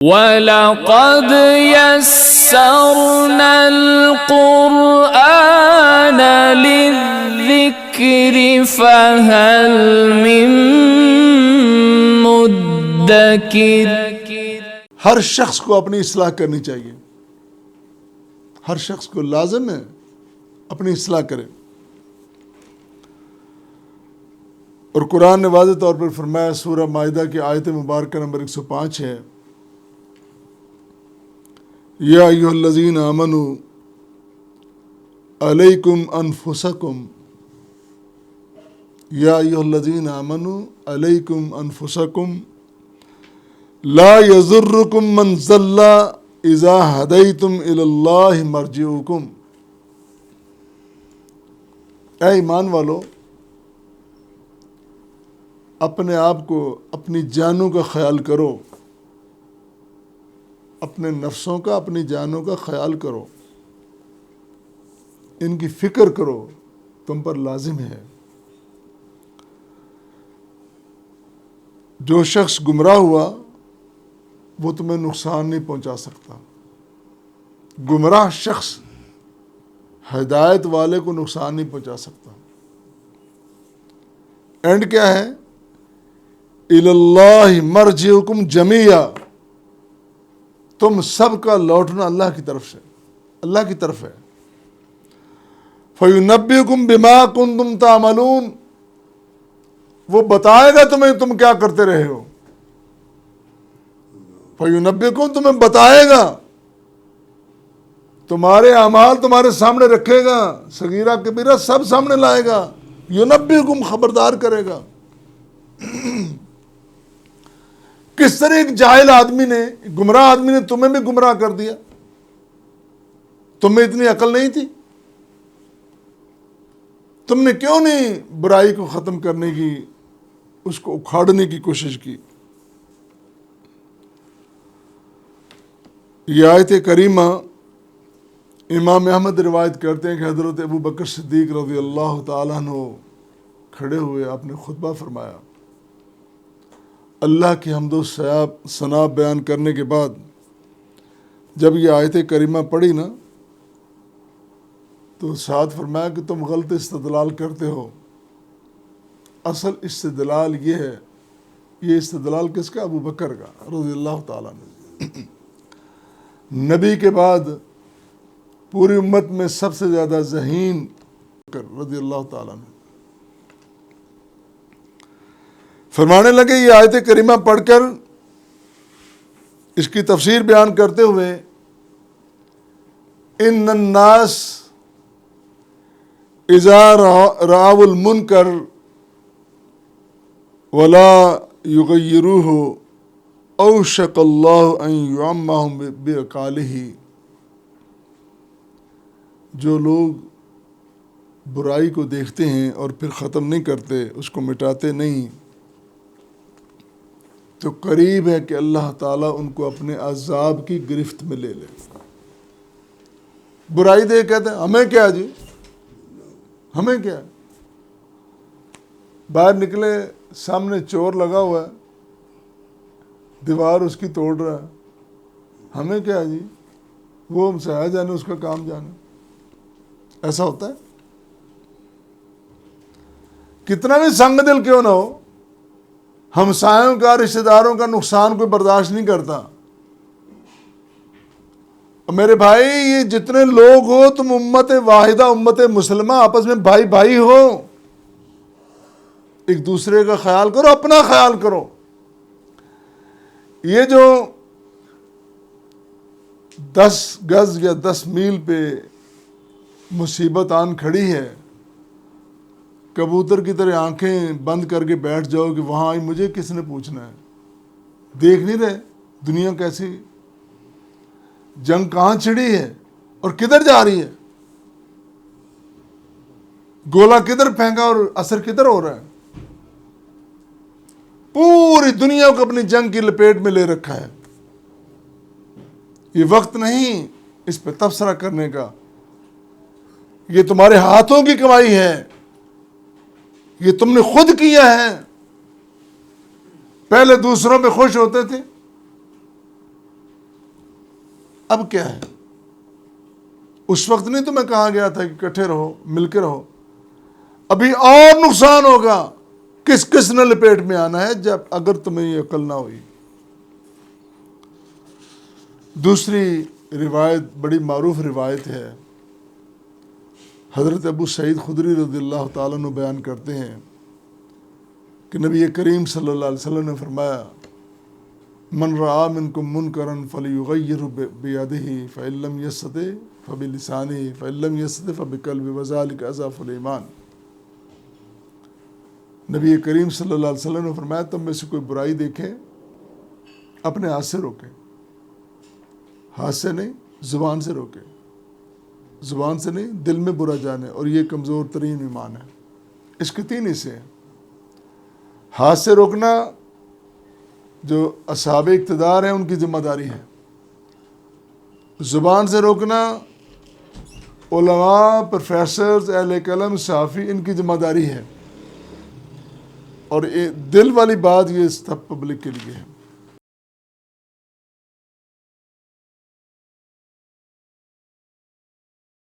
وَلَقَدْ يَسَّرْنَا الْقُرْآنَ لِلذِّكْرِ فَهَلْ مِن مُدَّكِرٍ۔ ہر شخص کو اپنی اصلاح کرنی چاہیے، ہر شخص کو لازم ہے اپنی اصلاح کرے، اور قرآن نے واضح طور پر فرمایا، سورہ مائدہ کی آیت مبارکہ نمبر 105 ہے، یا ایھا الذین آمنوا علیکم انفسکم، یا ایھا الذین آمنوا علیکم انفسکم لا یضرکم من ضل اذا ہدیتم الی اللہ مرجعکم۔ اے ایمان والو، اپنے آپ کو، اپنی جانوں کا خیال کرو، اپنے نفسوں کا، اپنی جانوں کا خیال کرو، ان کی فکر کرو، تم پر لازم ہے۔ جو شخص گمراہ ہوا وہ تمہیں نقصان نہیں پہنچا سکتا، گمراہ شخص ہدایت والے کو نقصان نہیں پہنچا سکتا۔ اینڈ کیا ہے؟ الی اللہ مرجعکم جمیعا، تم سب کا لوٹنا اللہ کی طرف سے، اللہ کی طرف ہے۔ فَيُنَبِّئُكُم بِمَا كُنتُمْ تَعْمَلُونَ، وہ بتائے گا تمہیں تم کیا کرتے رہے ہو۔ فَيُنَبِّئُكُم، تمہیں بتائے گا، تمہارے اعمال تمہارے سامنے رکھے گا، صغیرہ کبیرہ سب سامنے لائے گا، یُنَبِّئُكُم، خبردار کرے گا۔ کس طرح ایک جاہل آدمی نے، گمراہ آدمی نے تمہیں بھی گمراہ کر دیا؟ تمہیں اتنی عقل نہیں تھی؟ تم نے کیوں نہیں برائی کو ختم کرنے کی، اس کو اکھاڑنے کی کوشش کی؟ یہ آیت کریمہ امام احمد روایت کرتے ہیں کہ حضرت ابو بکر صدیق رضی اللہ تعالیٰ عنہ کھڑے ہوئے، آپ نے خطبہ فرمایا، اللہ کی حمد و ثنا بیان کرنے کے بعد جب یہ آیت کریمہ پڑھی نا، تو ساتھ فرمایا کہ تم غلط استدلال کرتے ہو، اصل استدلال یہ ہے، یہ استدلال کس کا؟ ابو بکر کا رضی اللہ تعالیٰ عنہ۔ نبی کے بعد پوری امت میں سب سے زیادہ ذہین رضی اللہ تعالیٰ عنہ فرمانے لگے، یہ آیت کریمہ پڑھ کر اس کی تفسیر بیان کرتے ہوئے، ان الناس اذا رأوا المنکر ولا یغیروہ اوشک اللہ ان یعمہم بعقالہ، جو لوگ برائی کو دیکھتے ہیں اور پھر ختم نہیں کرتے، اس کو مٹاتے نہیں، تو قریب ہے کہ اللہ تعالیٰ ان کو اپنے عذاب کی گرفت میں لے لے۔ برائی دیکھ کہتے ہیں ہمیں کیا جی، ہمیں کیا؟ باہر نکلے، سامنے چور لگا ہوا ہے، دیوار اس کی توڑ رہا ہے، ہمیں کیا جی، وہ ہم سے آیا جانے، اس کا کام جانے۔ ایسا ہوتا ہے؟ کتنا بھی سنگ دل کیوں نہ ہو، ہمسایوں کا، رشتہ داروں کا نقصان کوئی برداشت نہیں کرتا۔ اور میرے بھائی، یہ جتنے لوگ ہو، تم امت واحدہ، امت مسلمہ، آپس میں بھائی بھائی ہو، ایک دوسرے کا خیال کرو، اپنا خیال کرو۔ یہ جو 10 گز یا 10 میل پہ مصیبت آن کھڑی ہے، کبوتر کی طرح آنکھیں بند کر کے بیٹھ جاؤ کہ وہاں آئی، مجھے کس نے پوچھنا ہے؟ دیکھ نہیں رہے دنیا کیسی جنگ کہاں چھڑی ہے اور کدھر جا رہی ہے؟ گولہ کدھر پھینکا اور اثر کدھر ہو رہا ہے؟ پوری دنیا کو اپنی جنگ کی لپیٹ میں لے رکھا ہے۔ یہ وقت نہیں اس پہ تبصرہ کرنے کا، یہ تمہارے ہاتھوں کی کمائی ہے، یہ تم نے خود کیا ہے۔ پہلے دوسروں پہ خوش ہوتے تھے، اب کیا ہے؟ اس وقت نہیں تمہیں کہا گیا تھا کہ اکٹھے رہو، مل کے رہو؟ ابھی اور نقصان ہوگا، کس کس نے لپیٹ میں آنا ہے جب اگر تمہیں یہ عقل نہ ہوئی۔ دوسری روایت بڑی معروف روایت ہے، حضرت ابو سعید خدری رضی اللہ تعالیٰ عنہ بیان کرتے ہیں کہ نبی کریم صلی اللہ علیہ وسلم نے فرمایا، من رعا منکم منکرا فلیغیرہ بیدہ فإن لم یستطع فبلسانہ فإن لم یستطع فبقلبہ وذلک اضعف الایمان۔ نبی کریم صلی اللہ علیہ وسلم نے فرمایا، تم میں سے کوئی برائی دیکھے اپنے ہاتھ سے روکے، ہاتھ سے نہیں زبان سے روکے، زبان سے نہیں دل میں برا جانے، اور یہ کمزور ترین ایمان ہے۔ اس کے 3 حصے ہیں۔ ہاتھ سے روکنا جو اصحاب اقتدار ہیں ان کی ذمہ داری ہے، زبان سے روکنا علماء، پروفیسرز، اہل قلم، صحافی، ان کی ذمہ داری ہے، اور دل والی بات یہ سب پبلک کے لیے ہے۔